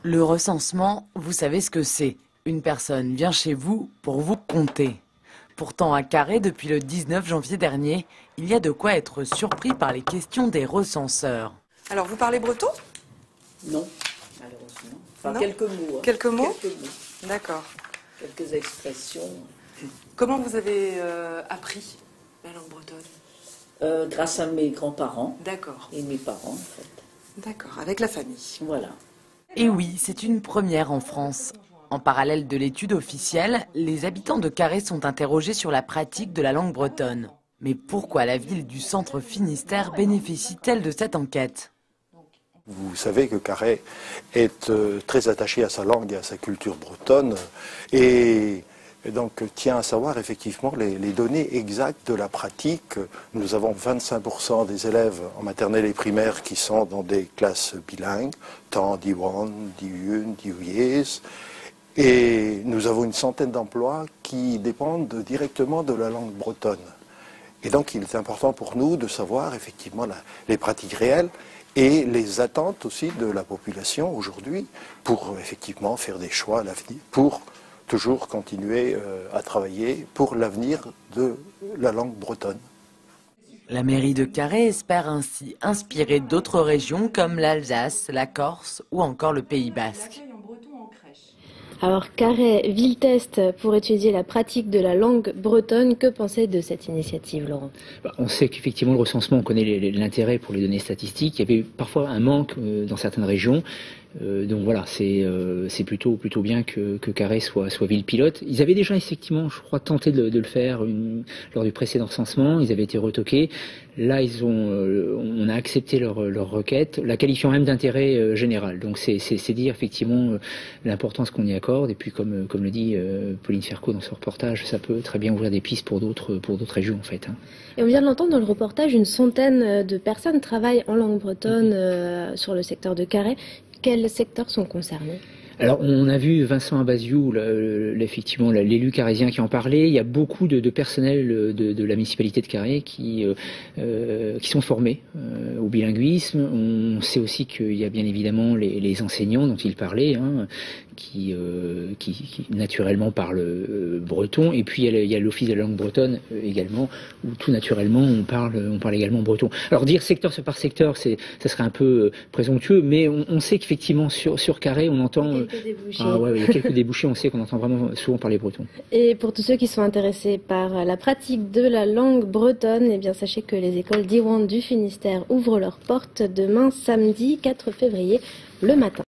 Le recensement, vous savez ce que c'est. Une personne vient chez vous pour vous compter. Pourtant, à Carhaix, depuis le 19 janvier dernier, il y a de quoi être surpris par les questions des recenseurs. Alors, vous parlez breton? Non, malheureusement. Enfin, non. quelques mots. Hein. Quelques mots? Quelques mots. D'accord. Quelques expressions. Comment vous avez appris la langue bretonne? Grâce à mes grands-parents. D'accord. Et mes parents, en fait. D'accord, avec la famille. Voilà. Et oui, c'est une première en France. En parallèle de l'étude officielle, les habitants de Carhaix sont interrogés sur la pratique de la langue bretonne. Mais pourquoi la ville du centre Finistère bénéficie-t-elle de cette enquête ? Vous savez que Carhaix est très attaché à sa langue et à sa culture bretonne et donc tient à savoir effectivement les données exactes de la pratique. Nous avons 25% des élèves en maternelle et primaire qui sont dans des classes bilingues, tant Diwan, Diyun, Diyuyes. Et nous avons une centaine d'emplois qui dépendent directement de la langue bretonne. Et donc il est important pour nous de savoir effectivement les pratiques réelles et les attentes aussi de la population aujourd'hui pour effectivement faire des choix à l'avenir, pour toujours continuer à travailler pour l'avenir de la langue bretonne. La mairie de Carhaix espère ainsi inspirer d'autres régions comme l'Alsace, la Corse ou encore le Pays Basque. Alors Carhaix, ville test pour étudier la pratique de la langue bretonne. Que pensez de cette initiative, Laurent? On sait qu'effectivement le recensement, on connaît l'intérêt pour les données statistiques. Il y avait parfois un manque dans certaines régions. Donc voilà, c'est plutôt bien que Carhaix soit ville pilote. Ils avaient déjà effectivement, je crois, tenté de le faire lors du précédent recensement. Ils avaient été retoqués. Là, on a accepté leur requête, la qualifiant même d'intérêt général. Donc c'est dire effectivement l'importance qu'on y accorde. Et puis comme le dit Pauline Ferco dans son reportage, ça peut très bien ouvrir des pistes pour d'autres régions en fait. Hein. Et on vient de l'entendre dans le reportage, une centaine de personnes travaillent en langue bretonne sur le secteur de Carhaix. Quels secteurs sont concernés? Alors, on a vu Vincent Abaziou, effectivement, l'élu carhaisien qui en parlait. Il y a beaucoup de personnel de la municipalité de Carhaix qui sont formés au bilinguisme. On sait aussi qu'il y a bien évidemment les enseignants dont il parlait, hein, qui naturellement parlent breton. Et puis, il y a l'Office de la langue bretonne également, où tout naturellement, on parle également breton. Alors, dire secteur par secteur, ça serait un peu présomptueux, mais on sait qu'effectivement, sur Carhaix, on entend... il y a quelques débouchés, on sait qu'on entend vraiment souvent parler breton. Et pour tous ceux qui sont intéressés par la pratique de la langue bretonne, eh bien sachez que les écoles d'Iwan du Finistère ouvrent leurs portes demain samedi 4 février le matin.